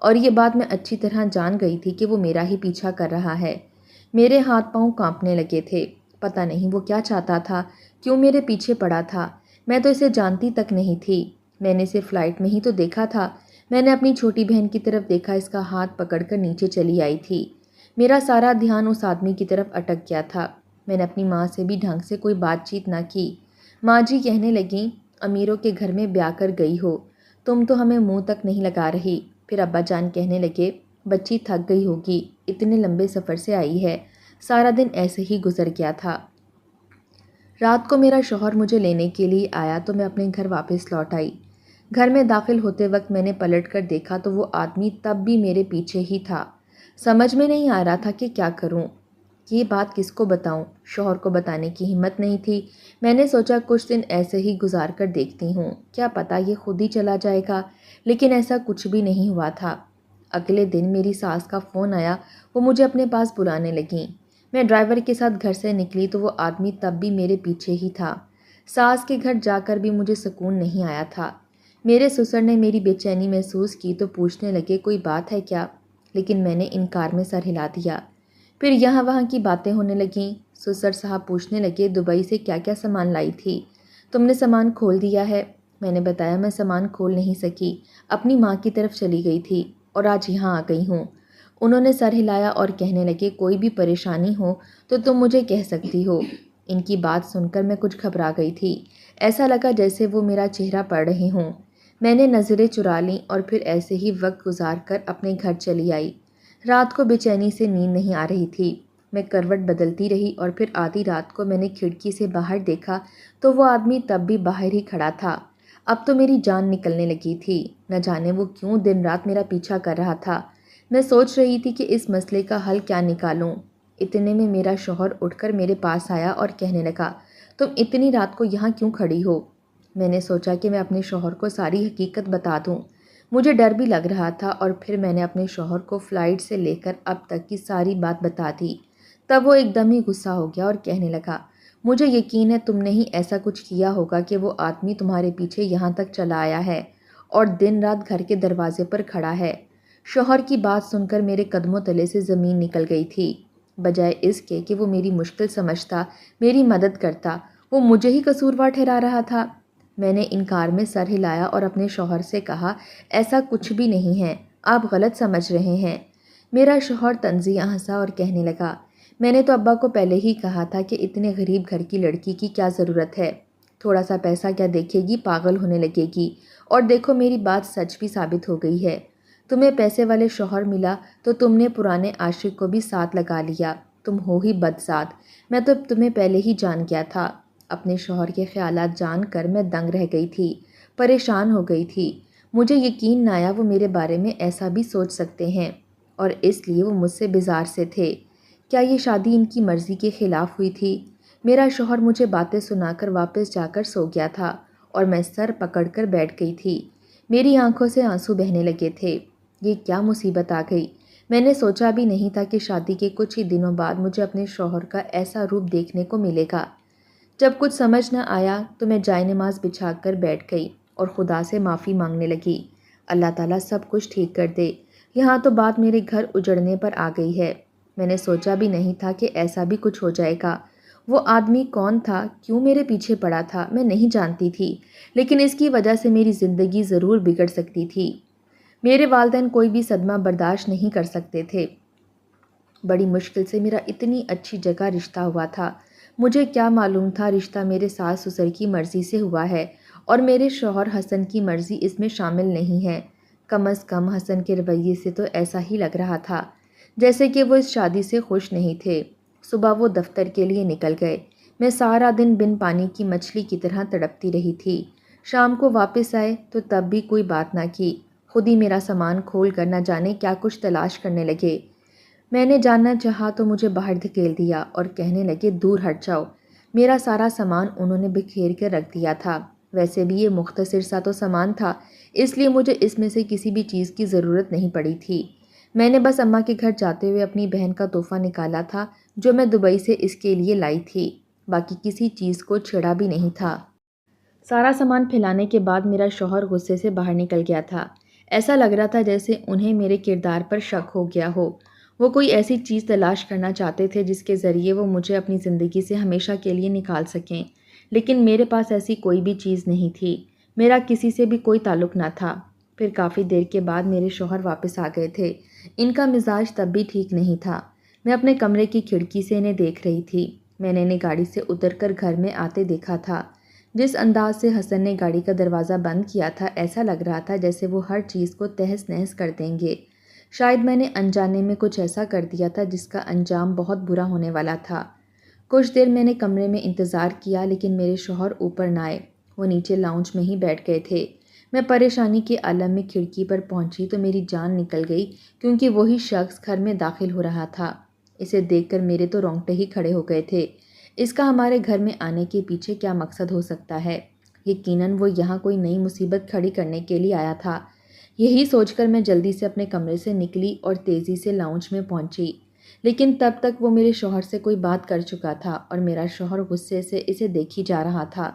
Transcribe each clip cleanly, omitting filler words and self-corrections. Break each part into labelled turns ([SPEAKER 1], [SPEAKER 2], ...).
[SPEAKER 1] اور یہ بات میں اچھی طرح جان گئی تھی کہ وہ میرا ہی پیچھا کر رہا ہے۔ میرے ہاتھ پاؤں کانپنے لگے تھے۔ پتہ نہیں وہ کیا چاہتا تھا، کیوں میرے پیچھے پڑا تھا۔ میں تو اسے جانتی تک نہیں تھی، میں نے اسے فلائٹ میں ہی تو دیکھا تھا۔ میں نے اپنی چھوٹی بہن کی طرف دیکھا، اس کا ہاتھ پکڑ کر نیچے چلی آئی تھی۔ میرا سارا دھیان اس آدمی کی طرف اٹک گیا تھا۔ میں نے اپنی ماں سے بھی ڈھنگ سے کوئی بات چیت نہ کی۔ ماں جی کہنے لگیں، امیروں کے گھر میں بیاہ کر گئی ہو، تم تو ہمیں منہ تک نہیں لگا رہی۔ پھر ابا جان کہنے لگے، بچی تھک گئی ہوگی، اتنے لمبے سفر سے آئی ہے، سارا دن ایسے ہی گزر گیا تھا۔ رات کو میرا شوہر مجھے لینے کے لیے آیا تو میں اپنے گھر واپس لوٹ آئی۔ گھر میں داخل ہوتے وقت میں نے پلٹ کر دیکھا تو وہ آدمی تب بھی میرے پیچھے ہی تھا۔ سمجھ میں نہیں آ رہا تھا کہ کیا کروں، یہ بات کس کو بتاؤں۔ شوہر کو بتانے کی ہمت نہیں تھی۔ میں نے سوچا کچھ دن ایسے ہی گزار کر دیکھتی ہوں، کیا پتہ یہ خود ہی چلا جائے گا، لیکن ایسا کچھ بھی نہیں ہوا تھا۔ اگلے دن میری ساس کا فون آیا، وہ مجھے اپنے پاس بلانے لگیں۔ میں ڈرائیور کے ساتھ گھر سے نکلی تو وہ آدمی تب بھی میرے پیچھے ہی تھا۔ ساس کے گھر جا کر بھی مجھے سکون نہیں آیا تھا۔ میرے سسر نے میری بے چینی محسوس کی تو پوچھنے لگے کوئی بات ہے کیا، لیکن میں نے انکار میں سر ہلا دیا۔ پھر یہاں وہاں کی باتیں ہونے لگیں۔ سسر صاحب پوچھنے لگے دبئی سے کیا کیا سامان لائی تھی، تم نے سامان کھول دیا ہے؟ میں نے بتایا میں سامان کھول نہیں سکی، اپنی ماں کی طرف چلی گئی تھی اور آج یہاں آ گئی ہوں۔ انہوں نے سر ہلایا اور کہنے لگے کوئی بھی پریشانی ہو تو تم مجھے کہہ سکتی ہو۔ ان کی بات سن کر میں کچھ گھبرا گئی تھی، ایسا لگا جیسے وہ میرا چہرہ پڑھ رہے ہوں۔ میں نے نظریں چرا لیں اور پھر ایسے ہی وقت گزار کر اپنے گھر چلی آئی۔ رات کو بے چینی سے نیند نہیں آ رہی تھی۔ میں کروٹ بدلتی رہی اور پھر آدھی رات کو میں نے کھڑکی سے باہر دیکھا تو وہ آدمی تب بھی باہر ہی کھڑا تھا۔ اب تو میری جان نکلنے لگی تھی، نہ جانے وہ کیوں دن رات میرا پیچھا کر رہا تھا۔ میں سوچ رہی تھی کہ اس مسئلے کا حل کیا نکالوں۔ اتنے میں میرا شوہر اٹھ کر میرے پاس آیا اور کہنے لگا، تم اتنی رات کو یہاں کیوں کھڑی ہو؟ میں نے سوچا کہ میں اپنے شوہر کو ساری حقیقت بتا دوں۔ مجھے ڈر بھی لگ رہا تھا اور پھر میں نے اپنے شوہر کو فلائٹ سے لے کر اب تک کی ساری بات بتا دی۔ تب وہ ایک دم ہی غصہ ہو گیا اور کہنے لگا، مجھے یقین ہے تم نے ہی ایسا کچھ کیا ہوگا کہ وہ آدمی تمہارے پیچھے یہاں تک چلا آیا ہے اور دن رات گھر کے دروازے پر کھڑا ہے۔ شوہر کی بات سن کر میرے قدموں تلے سے زمین نکل گئی تھی۔ بجائے اس کے کہ وہ میری مشکل سمجھتا، میری مدد کرتا، وہ مجھے ہی قصوروار ٹھہرا رہا تھا۔ میں نے انکار میں سر ہلایا اور اپنے شوہر سے کہا، ایسا کچھ بھی نہیں ہے، آپ غلط سمجھ رہے ہیں۔ میرا شوہر طنزیہ ہنسا اور کہنے لگا، میں نے تو ابا کو پہلے ہی کہا تھا کہ اتنے غریب گھر کی لڑکی کی کیا ضرورت ہے، تھوڑا سا پیسہ کیا دیکھے گی، پاگل ہونے لگے گی۔ اور دیکھو میری بات سچ بھی ثابت ہو گئی ہے۔ تمہیں پیسے والے شوہر ملا تو تم نے پرانے عاشق کو بھی ساتھ لگا لیا، تم ہو ہی بدذات۔ میں تو تمہیں پہلے ہی جان گیا تھا۔ اپنے شوہر کے خیالات جان کر میں دنگ رہ گئی تھی، پریشان ہو گئی تھی۔ مجھے یقین نہ آیا وہ میرے بارے میں ایسا بھی سوچ سکتے ہیں، اور اس لیے وہ مجھ سے بیزار سے تھے۔ کیا یہ شادی ان کی مرضی کے خلاف ہوئی تھی؟ میرا شوہر مجھے باتیں سنا کر واپس جا کر سو گیا تھا اور میں سر پکڑ کر بیٹھ گئی تھی۔ میری آنکھوں سے آنسو بہنے لگے تھے۔ یہ کیا مصیبت آ گئی؟ میں نے سوچا بھی نہیں تھا کہ شادی کے کچھ ہی دنوں بعد مجھے اپنے شوہر کا ایسا روپ دیکھنے کو ملے گا۔ جب کچھ سمجھ نہ آیا تو میں جائے نماز بچھا کر بیٹھ گئی اور خدا سے معافی مانگنے لگی، اللہ تعالیٰ سب کچھ ٹھیک کر دے۔ یہاں تو بات میرے گھر اجڑنے پر آ گئی ہے۔ میں نے سوچا بھی نہیں تھا کہ ایسا بھی کچھ ہو جائے گا۔ وہ آدمی کون تھا، کیوں میرے پیچھے پڑا تھا، میں نہیں جانتی تھی، لیکن اس کی وجہ سے میری زندگی ضرور بگڑ سکتی تھی۔ میرے والدین کوئی بھی صدمہ برداشت نہیں کر سکتے تھے۔ بڑی مشکل سے میرا اتنی اچھی جگہ رشتہ ہوا تھا۔ مجھے کیا معلوم تھا رشتہ میرے ساس سسر کی مرضی سے ہوا ہے اور میرے شوہر حسن کی مرضی اس میں شامل نہیں ہے۔ کم از کم حسن کے رویے سے تو ایسا ہی لگ رہا تھا جیسے کہ وہ اس شادی سے خوش نہیں تھے۔ صبح وہ دفتر کے لیے نکل گئے۔ میں سارا دن بن پانی کی مچھلی کی طرح تڑپتی رہی تھی۔ شام کو واپس آئے تو تب بھی کوئی بات نہ کی، خود ہی میرا سامان کھول کر نہ جانے کیا کچھ تلاش کرنے لگے۔ میں نے جاننا چاہا تو مجھے باہر دھکیل دیا اور کہنے لگے دور ہٹ جاؤ۔ میرا سارا سامان انہوں نے بکھیر کے رکھ دیا تھا۔ ویسے بھی یہ مختصر سا تو سامان تھا، اس لیے مجھے اس میں سے کسی بھی چیز کی ضرورت نہیں پڑی تھی۔ میں نے بس اماں کے گھر جاتے ہوئے اپنی بہن کا تحفہ نکالا تھا جو میں دبئی سے اس کے لیے لائی تھی، باقی کسی چیز کو چھیڑا بھی نہیں تھا۔ سارا سامان پھیلانے کے بعد میرا شوہر غصے سے باہر نکل گیا تھا۔ ایسا لگ رہا تھا جیسے انہیں میرے کردار پر شک ہو گیا ہو۔ وہ کوئی ایسی چیز تلاش کرنا چاہتے تھے جس کے ذریعے وہ مجھے اپنی زندگی سے ہمیشہ کے لیے نکال سکیں، لیکن میرے پاس ایسی کوئی بھی چیز نہیں تھی۔ میرا کسی سے بھی کوئی تعلق نہ تھا۔ پھر کافی دیر کے بعد میرے شوہر واپس آ گئے تھے۔ ان کا مزاج تب بھی ٹھیک نہیں تھا۔ میں اپنے کمرے کی کھڑکی سے انہیں دیکھ رہی تھی۔ میں نے انہیں گاڑی سے اتر کر گھر میں آتے دیکھا تھا۔ جس انداز سے حسن نے گاڑی کا دروازہ بند کیا تھا، ایسا لگ رہا تھا جیسے وہ ہر چیز کو تہس نہس کر دیں گے۔ شاید میں نے انجانے میں کچھ ایسا کر دیا تھا جس کا انجام بہت برا ہونے والا تھا۔ کچھ دیر میں نے کمرے میں انتظار کیا، لیکن میرے شوہر اوپر نہ آئے۔ وہ نیچے لاؤنج میں ہی بیٹھ گئے تھے۔ میں پریشانی کے عالم میں کھڑکی پر پہنچی تو میری جان نکل گئی، کیونکہ وہی شخص گھر میں داخل ہو رہا تھا۔ اسے دیکھ کر میرے تو رونگٹے ہی کھڑے ہو گئے تھے۔ اس کا ہمارے گھر میں آنے کے پیچھے کیا مقصد ہو سکتا ہے؟ یقیناً وہ یہاں کوئی نئی مصیبت کھڑی کرنے کے لیے آیا تھا۔ یہی سوچ کر میں جلدی سے اپنے کمرے سے نکلی اور تیزی سے لاؤنج میں پہنچی، لیکن تب تک وہ میرے شوہر سے کوئی بات کر چکا تھا اور میرا شوہر غصے سے اسے دیکھی جا رہا تھا۔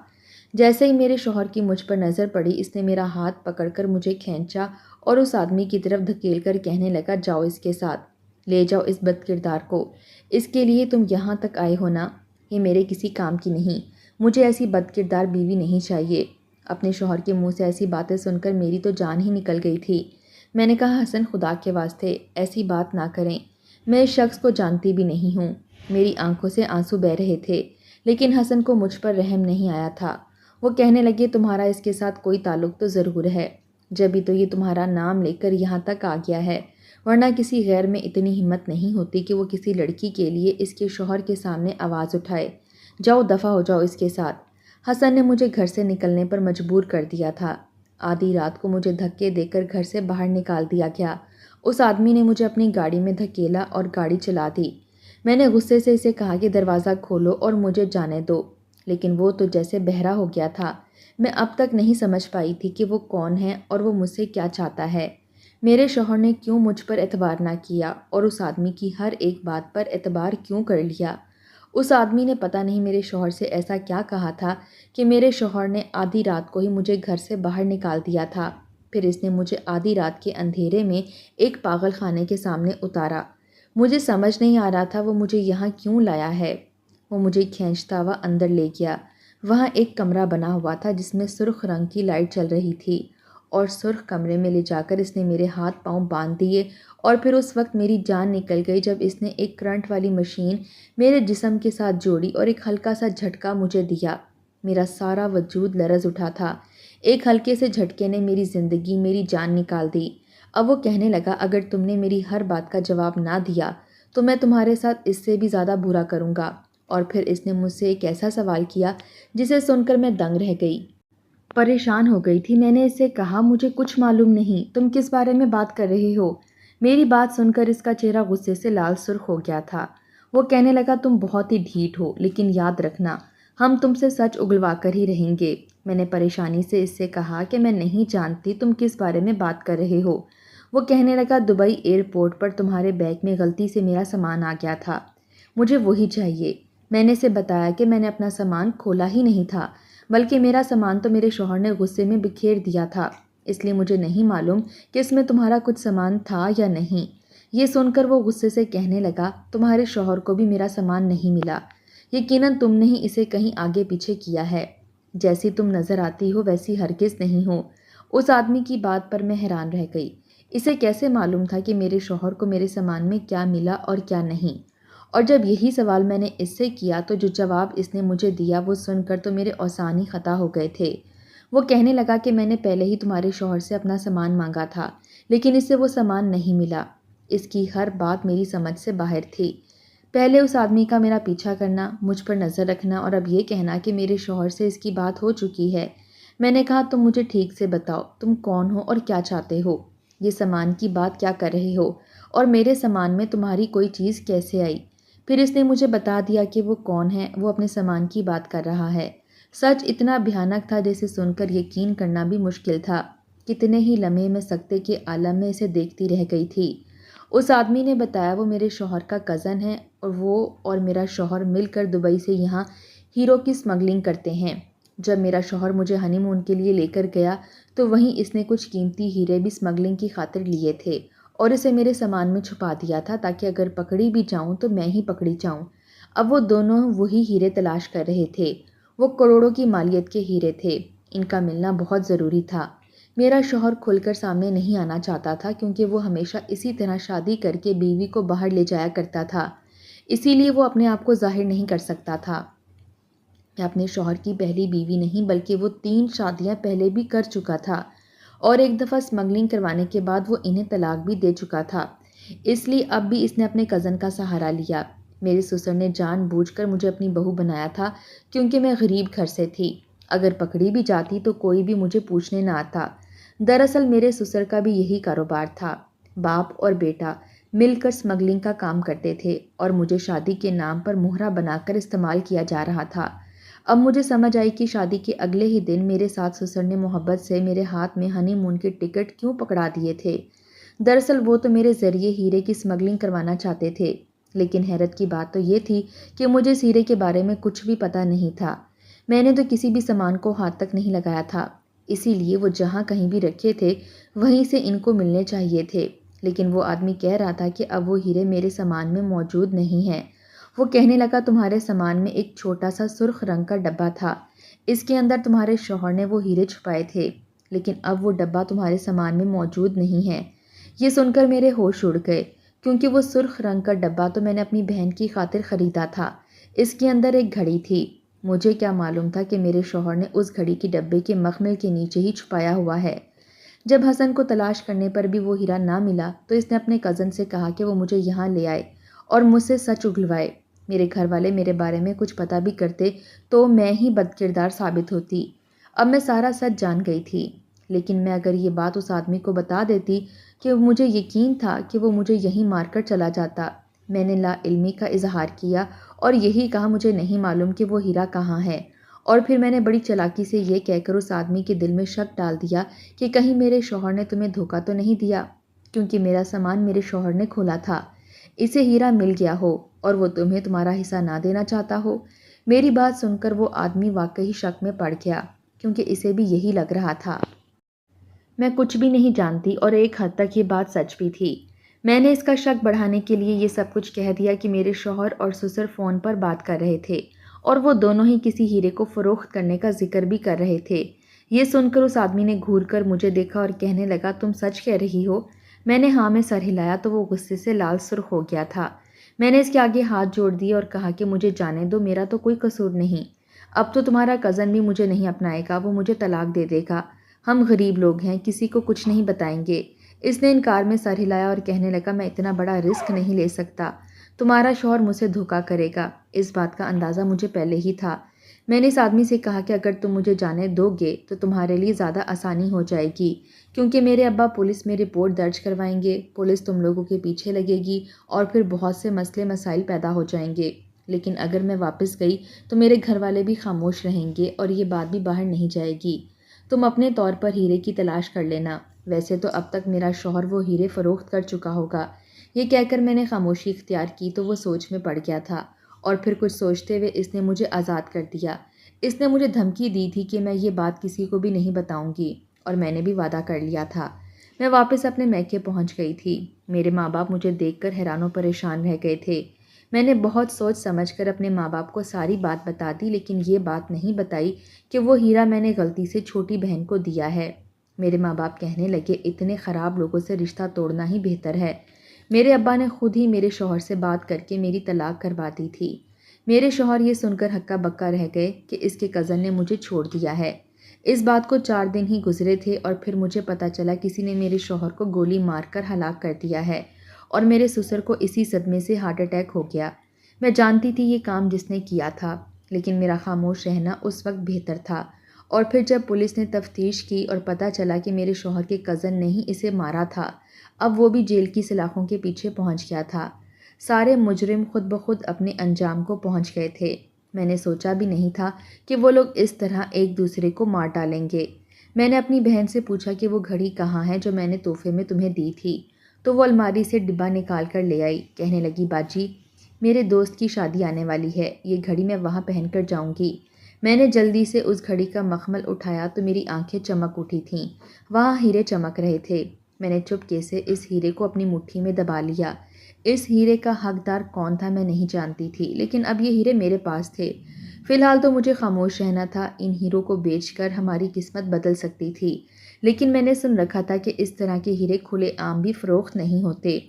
[SPEAKER 1] جیسے ہی میرے شوہر کی مجھ پر نظر پڑی، اس نے میرا ہاتھ پکڑ کر مجھے کھینچا اور اس آدمی کی طرف دھکیل کر کہنے لگا، جاؤ اس کے ساتھ، لے جاؤ اس بد کردار کو، اس کے لیے تم یہاں تک آئے ہو نا؟ یہ میرے کسی کام کی نہیں، مجھے ایسی بد کردار بیوی نہیں چاہیے۔ اپنے شوہر کے منہ سے ایسی باتیں سن کر میری تو جان ہی نکل گئی تھی۔ میں نے کہا، حسن خدا کے واسطے ایسی بات نہ کریں، میں اس شخص کو جانتی بھی نہیں ہوں۔ میری آنکھوں سے آنسو بہہ رہے تھے، لیکن حسن کو مجھ پر رحم نہیں آیا تھا۔ وہ کہنے لگے، تمہارا اس کے ساتھ کوئی تعلق تو ضرور ہے، جبھی تو یہ تمہارا نام لے کر یہاں تک آ گیا ہے، ورنہ کسی غیر میں اتنی ہمت نہیں ہوتی کہ وہ کسی لڑکی کے لیے اس کے شوہر کے سامنے آواز اٹھائے۔ جاؤ، دفع ہو جاؤ اس کے ساتھ۔ حسن نے مجھے گھر سے نکلنے پر مجبور کر دیا تھا۔ آدھی رات کو مجھے دھکے دے کر گھر سے باہر نکال دیا گیا۔ اس آدمی نے مجھے اپنی گاڑی میں دھکیلا اور گاڑی چلا دی۔ میں نے غصے سے اسے کہا کہ دروازہ کھولو اور مجھے جانے دو، لیکن وہ تو جیسے بہرا ہو گیا تھا۔ میں اب تک نہیں سمجھ پائی تھی کہ وہ کون ہے اور وہ مجھ سے کیا چاہتا ہے۔ میرے شوہر نے کیوں مجھ پر اعتبار نہ کیا اور اس آدمی کی ہر ایک بات پر اعتبار کیوں کر لیا؟ اس آدمی نے پتہ نہیں میرے شوہر سے ایسا کیا کہا تھا کہ میرے شوہر نے آدھی رات کو ہی مجھے گھر سے باہر نکال دیا تھا۔ پھر اس نے مجھے آدھی رات کے اندھیرے میں ایک پاگل خانے کے سامنے اتارا۔ مجھے سمجھ نہیں آ رہا تھا وہ مجھے یہاں کیوں لایا ہے۔ وہ مجھے کھینچتا ہوا اندر لے گیا۔ وہاں ایک کمرہ بنا ہوا تھا جس میں سرخ رنگ کی لائٹ چل رہی تھی، اور سرخ کمرے میں لے جا کر اس نے میرے ہاتھ پاؤں باندھ دیے، اور پھر اس وقت میری جان نکل گئی جب اس نے ایک کرنٹ والی مشین میرے جسم کے ساتھ جوڑی اور ایک ہلکا سا جھٹکا مجھے دیا۔ میرا سارا وجود لرز اٹھا تھا۔ ایک ہلکے سے جھٹکے نے میری زندگی، میری جان نکال دی۔ اب وہ کہنے لگا، اگر تم نے میری ہر بات کا جواب نہ دیا تو میں تمہارے ساتھ اس سے بھی زیادہ برا کروں گا۔ اور پھر اس نے مجھ سے ایک ایسا سوال کیا جسے سن کر میں دنگ رہ گئی، پریشان ہو گئی تھی۔ میں نے اس سے کہا، مجھے کچھ معلوم نہیں، تم کس بارے میں بات کر رہے ہو؟ میری بات سن کر اس کا چہرہ غصے سے لال سرخ ہو گیا تھا۔ وہ کہنے لگا، تم بہت ہی ڈھیٹ ہو، لیکن یاد رکھنا ہم تم سے سچ اگلوا کر ہی رہیں گے۔ میں نے پریشانی سے اس سے کہا کہ میں نہیں جانتی تم کس بارے میں بات کر رہے ہو۔ وہ کہنے لگا، دبئی ایئرپورٹ پر تمہارے بیگ میں غلطی سے میرا سامان آ گیا تھا، مجھے وہی چاہیے۔ میں نے اسے بتایا کہ میں نے اپنا سامان کھولا ہی نہیں تھا، بلکہ میرا سامان تو میرے شوہر نے غصے میں بکھیر دیا تھا، اس لیے مجھے نہیں معلوم کہ اس میں تمہارا کچھ سامان تھا یا نہیں۔ یہ سن کر وہ غصے سے کہنے لگا، تمہارے شوہر کو بھی میرا سامان نہیں ملا، یقیناً تم نے ہی اسے کہیں آگے پیچھے کیا ہے، جیسی تم نظر آتی ہو ویسی ہرگز نہیں ہو۔ اس آدمی کی بات پر میں حیران رہ گئی۔ اسے کیسے معلوم تھا کہ میرے شوہر کو میرے سامان میں کیا ملا اور کیا نہیں؟ اور جب یہی سوال میں نے اس سے کیا تو جو جواب اس نے مجھے دیا وہ سن کر تو میرے اوسان ہی خطا ہو گئے تھے۔ وہ کہنے لگا کہ میں نے پہلے ہی تمہارے شوہر سے اپنا سامان مانگا تھا، لیکن اسے وہ سامان نہیں ملا۔ اس کی ہر بات میری سمجھ سے باہر تھی۔ پہلے اس آدمی کا میرا پیچھا کرنا، مجھ پر نظر رکھنا، اور اب یہ کہنا کہ میرے شوہر سے اس کی بات ہو چکی ہے۔ میں نے کہا، تم مجھے ٹھیک سے بتاؤ، تم کون ہو اور کیا چاہتے ہو؟ یہ سامان کی بات کیا کر رہے ہو، اور میرے سامان میں تمہاری کوئی چیز کیسے آئی؟ پھر اس نے مجھے بتا دیا کہ وہ کون ہے، وہ اپنے سامان کی بات کر رہا ہے۔ سچ اتنا بھیانک تھا جسے سن کر یقین کرنا بھی مشکل تھا۔ کتنے ہی لمحے میں سکتے کے عالم میں اسے دیکھتی رہ گئی تھی۔ اس آدمی نے بتایا وہ میرے شوہر کا کزن ہے، اور وہ اور میرا شوہر مل کر دبئی سے یہاں ہیرو کی اسمگلنگ کرتے ہیں۔ جب میرا شوہر مجھے ہنی مون کے لیے لے کر گیا تو وہیں اس نے کچھ قیمتی ہیرے بھی اسمگلنگ کی خاطر لیے تھے اور اسے میرے سامان میں چھپا دیا تھا تاکہ اگر پکڑی بھی جاؤں تو میں ہی پکڑی جاؤں۔ اب وہ دونوں وہی ہیرے تلاش کر رہے تھے۔ وہ کروڑوں کی مالیت کے ہیرے تھے، ان کا ملنا بہت ضروری تھا۔ میرا شوہر کھل کر سامنے نہیں آنا چاہتا تھا کیونکہ وہ ہمیشہ اسی طرح شادی کر کے بیوی کو باہر لے جایا کرتا تھا، اسی لیے وہ اپنے آپ کو ظاہر نہیں کر سکتا تھا۔ میں اپنے شوہر کی پہلی بیوی نہیں بلکہ وہ 3 شادیاں پہلے بھی کر چکا تھا اور ایک دفعہ اسمگلنگ کروانے کے بعد وہ انہیں طلاق بھی دے چکا تھا، اس لیے اب بھی اس نے اپنے کزن کا سہارا لیا۔ میرے سسر نے جان بوجھ کر مجھے اپنی بہو بنایا تھا کیونکہ میں غریب گھر سے تھی، اگر پکڑی بھی جاتی تو کوئی بھی مجھے پوچھنے نہ آتا۔ دراصل میرے سسر کا بھی یہی کاروبار تھا، باپ اور بیٹا مل کر اسمگلنگ کا کام کرتے تھے اور مجھے شادی کے نام پر مہرہ بنا کر استعمال کیا جا رہا تھا۔ اب مجھے سمجھ آئی کہ شادی کے اگلے ہی دن میرے ساتھ سسر نے محبت سے میرے ہاتھ میں ہنی مون کے ٹکٹ کیوں پکڑا دیے تھے۔ دراصل وہ تو میرے ذریعے ہیرے کی اسمگلنگ کروانا چاہتے تھے، لیکن حیرت کی بات تو یہ تھی کہ مجھے اس ہیرے کے بارے میں کچھ بھی پتہ نہیں تھا۔ میں نے تو کسی بھی سامان کو ہاتھ تک نہیں لگایا تھا، اسی لیے وہ جہاں کہیں بھی رکھے تھے وہیں سے ان کو ملنے چاہیے تھے، لیکن وہ آدمی کہہ رہا تھا کہ اب وہ ہیرے میرے سامان میں موجود نہیں ہیں۔ وہ کہنے لگا تمہارے سامان میں ایک چھوٹا سا سرخ رنگ کا ڈبہ تھا، اس کے اندر تمہارے شوہر نے وہ ہیرے چھپائے تھے، لیکن اب وہ ڈبہ تمہارے سامان میں موجود نہیں ہے۔ یہ سن کر میرے ہوش اڑ گئے کیونکہ وہ سرخ رنگ کا ڈبہ تو میں نے اپنی بہن کی خاطر خریدا تھا، اس کے اندر ایک گھڑی تھی۔ مجھے کیا معلوم تھا کہ میرے شوہر نے اس گھڑی کی ڈبے کے مخمل کے نیچے ہی چھپایا ہوا ہے۔ جب حسن کو تلاش کرنے پر بھی وہ ہیرا نہ ملا تو اس نے اپنے کزن سے کہا کہ وہ مجھے یہاں لے آئے اور مجھ سے سچ اگلوائے۔ میرے گھر والے میرے بارے میں کچھ پتہ بھی کرتے تو میں ہی بد کردار ثابت ہوتی۔ اب میں سارا سچ جان گئی تھی، لیکن میں اگر یہ بات اس آدمی کو بتا دیتی کہ مجھے یقین تھا کہ وہ مجھے یہیں مار کر چلا جاتا۔ میں نے لا علمی کا اظہار کیا اور یہی کہا مجھے نہیں معلوم کہ وہ ہیرا کہاں ہے، اور پھر میں نے بڑی چالاکی سے یہ کہہ کر اس آدمی کے دل میں شک ڈال دیا کہ کہیں میرے شوہر نے تمہیں دھوکہ تو نہیں دیا، کیونکہ میرا سامان میرے شوہر نے کھولا تھا، اسے ہیرا مل گیا ہو اور وہ تمہیں تمہارا حصہ نہ دینا چاہتا ہو۔ میری بات سن کر وہ آدمی واقعی شک میں پڑ گیا کیونکہ اسے بھی یہی لگ رہا تھا۔ میں کچھ بھی نہیں جانتی اور ایک حد تک یہ بات سچ بھی تھی۔ میں نے اس کا شک بڑھانے کے لیے یہ سب کچھ کہہ دیا کہ میرے شوہر اور سسر فون پر بات کر رہے تھے اور وہ دونوں ہی کسی ہیرے کو فروخت کرنے کا ذکر بھی کر رہے تھے۔ یہ سن کر اس آدمی نے گھور کر مجھے دیکھا اور کہنے لگا تم سچ کہہ رہی ہو؟ میں نے ہاں میں سر ہلایا تو وہ غصے سے لال سرخ ہو گیا تھا۔ میں نے اس کے آگے ہاتھ جوڑ دیے اور کہا کہ مجھے جانے دو، میرا تو کوئی قصور نہیں، اب تو تمہارا کزن بھی مجھے نہیں اپنائے گا، وہ مجھے طلاق دے دے گا، ہم غریب لوگ ہیں، کسی کو کچھ نہیں بتائیں گے۔ اس نے انکار میں سر ہلایا اور کہنے لگا میں اتنا بڑا رسک نہیں لے سکتا، تمہارا شوہر مجھ سے دھوکہ کرے گا، اس بات کا اندازہ مجھے پہلے ہی تھا۔ میں نے اس آدمی سے کہا کہ اگر تم مجھے جانے دو گے تو تمہارے لیے زیادہ آسانی ہو جائے گی، کیونکہ میرے ابا پولیس میں رپورٹ درج کروائیں گے، پولیس تم لوگوں کے پیچھے لگے گی اور پھر بہت سے مسئلے مسائل پیدا ہو جائیں گے۔ لیکن اگر میں واپس گئی تو میرے گھر والے بھی خاموش رہیں گے اور یہ بات بھی باہر نہیں جائے گی۔ تم اپنے طور پر ہیرے کی تلاش کر لینا، ویسے تو اب تک میرا شوہر وہ ہیرے فروخت کر چکا ہوگا۔ یہ کہہ کر میں نے خاموشی اختیار کی تو وہ سوچ میں پڑ گیا تھا اور پھر کچھ سوچتے ہوئے اس نے مجھے آزاد کر دیا۔ اس نے مجھے دھمکی دی تھی کہ میں یہ بات کسی کو بھی نہیں بتاؤں گی اور میں نے بھی وعدہ کر لیا تھا۔ میں واپس اپنے میکے پہنچ گئی تھی۔ میرے ماں باپ مجھے دیکھ کر حیران و پریشان رہ گئے تھے۔ میں نے بہت سوچ سمجھ کر اپنے ماں باپ کو ساری بات بتا دی، لیکن یہ بات نہیں بتائی کہ وہ ہیرا میں نے غلطی سے چھوٹی بہن کو دیا ہے۔ میرے ماں باپ کہنے لگے اتنے خراب لوگوں سے رشتہ توڑنا ہی بہتر ہے۔ میرے ابا نے خود ہی میرے شوہر سے بات کر کے میری طلاق کروا دی تھی۔ میرے شوہر یہ سن کر ہکا بکا رہ گئے کہ اس کے کزن نے مجھے چھوڑ دیا ہے۔ اس بات کو 4 دن ہی گزرے تھے اور پھر مجھے پتہ چلا کسی نے میرے شوہر کو گولی مار کر ہلاک کر دیا ہے اور میرے سسر کو اسی صدمے سے ہارٹ اٹیک ہو گیا۔ میں جانتی تھی یہ کام جس نے کیا تھا، لیکن میرا خاموش رہنا اس وقت بہتر تھا، اور پھر جب پولیس نے تفتیش کی اور پتہ چلا کہ میرے شوہر کے کزن نے ہی اسے مارا تھا، اب وہ بھی جیل کی سلاخوں کے پیچھے پہنچ گیا تھا۔ سارے مجرم خود بخود اپنے انجام کو پہنچ گئے تھے۔ میں نے سوچا بھی نہیں تھا کہ وہ لوگ اس طرح ایک دوسرے کو مار ڈالیں گے۔ میں نے اپنی بہن سے پوچھا کہ وہ گھڑی کہاں ہے جو میں نے تحفے میں تمہیں دی تھی، تو وہ الماری سے ڈبہ نکال کر لے آئی۔ کہنے لگی باجی میرے دوست کی شادی آنے والی ہے، یہ گھڑی میں وہاں پہن کر جاؤں گی۔ میں نے جلدی سے اس گھڑی کا مخمل اٹھایا تو میری آنکھیں چمک اٹھی تھیں۔ وہاں ہیرے چمک رہے تھے۔ میں نے چپکے سے اس ہیرے کو اپنی مٹھی میں دبا لیا۔ اس ہیرے کا حقدار کون تھا میں نہیں جانتی تھی، لیکن اب یہ ہیرے میرے پاس تھے۔ فی الحال تو مجھے خاموش رہنا تھا۔ ان ہیروں کو بیچ کر ہماری قسمت بدل سکتی تھی، لیکن میں نے سن رکھا تھا کہ اس طرح کے ہیرے کھلے عام بھی فروخت نہیں ہوتے۔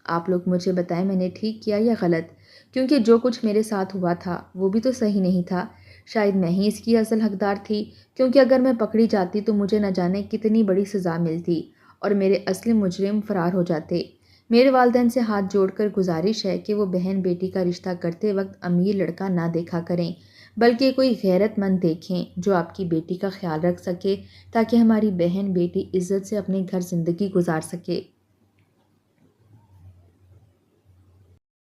[SPEAKER 1] آپ لوگ مجھے بتائیں میں نے ٹھیک کیا یا غلط، کیونکہ جو کچھ میرے ساتھ ہوا تھا وہ بھی تو صحیح نہیں تھا۔ شاید میں ہی اس کی اصل حقدار تھی، کیونکہ اگر میں پکڑی جاتی تو مجھے نہ جانے کتنی بڑی سزا ملتی اور میرے اصل مجرم فرار ہو جاتے۔ میرے والدین سے ہاتھ جوڑ کر گزارش ہے کہ وہ بہن بیٹی کا رشتہ کرتے وقت امیر لڑکا نہ دیکھا کریں، بلکہ کوئی غیرت مند دیکھیں جو آپ کی بیٹی کا خیال رکھ سکے، تاکہ ہماری بہن بیٹی عزت سے اپنے گھر زندگی گزار سکے۔